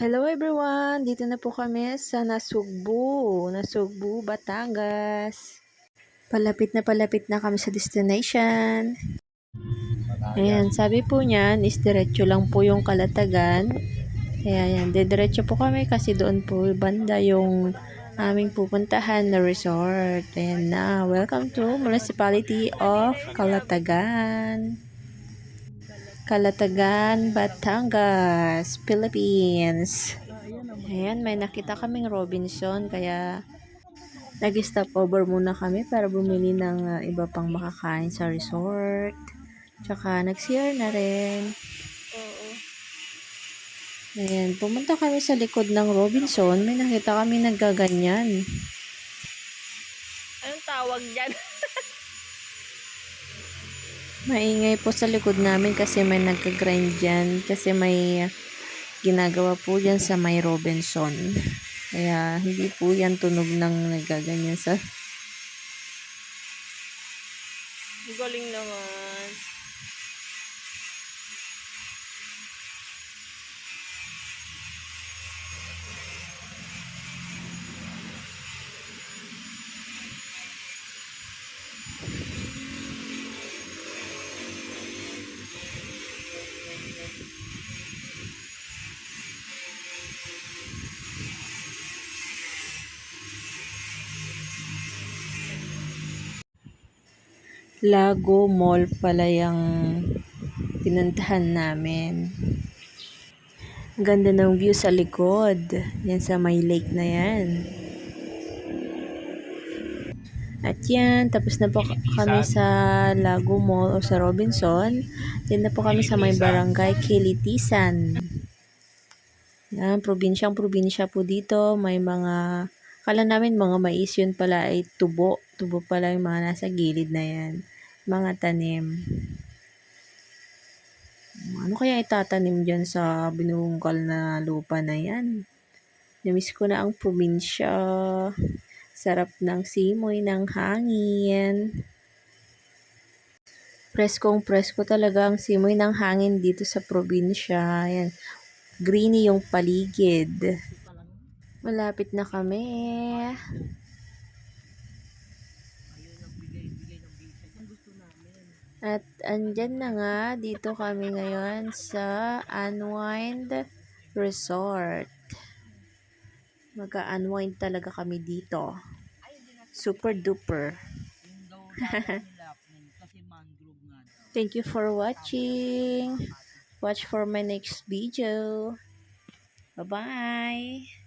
Hello everyone! Dito na po kami sa Nasugbu, Batangas. Palapit na kami sa destination. Ayan, sabi po niyan is diretso lang po yung Kalatagan. Kaya yan, diretso po kami kasi doon po banda yung aming pupuntahan na resort. Ayan na, welcome to Municipality of Kalatagan. Kalatagan, Batangas, Philippines. Ayan, may nakita kaming Robinson, kaya nag-stop over muna kami para bumili ng iba pang makakain sa resort. Tsaka nag-CR na rin. Oo. Ayan, pumunta kami sa likod ng Robinson, may nakita kami naggaganyan. Anong tawag dyan? Maingay po sa likod namin kasi may nagka-grind dyan, kasi may ginagawa po dyan sa may Robinson. Kaya hindi po yan tunog ng nagaganyan sa... Galing naman. Lago Mall pala yung pinuntahan namin. Ang ganda ng view sa likod. Yan sa may lake na yan. At yan, tapos na po kami sa Lago Mall o sa Robinson. Then na po kami sa may barangay Kilitisan. Yan, probinsya po dito. May mga, kala namin mga mais, yun pala ay tubo. Tubo pala yung mga nasa gilid na yan. Mga tanim. Ano kaya itatanim dyan sa binungkal na lupa na yan? Namiss ko na ang probinsya. Sarap ng simoy ng hangin. Presko talaga ang simoy ng hangin dito sa probinsya. Ayan. Greeny yung paligid. Malapit na kami. At andyan na nga, dito kami ngayon sa Unwind Resort. Mag-unwind talaga kami dito. Super duper. Thank you for watching. Watch for my next video. Bye-bye.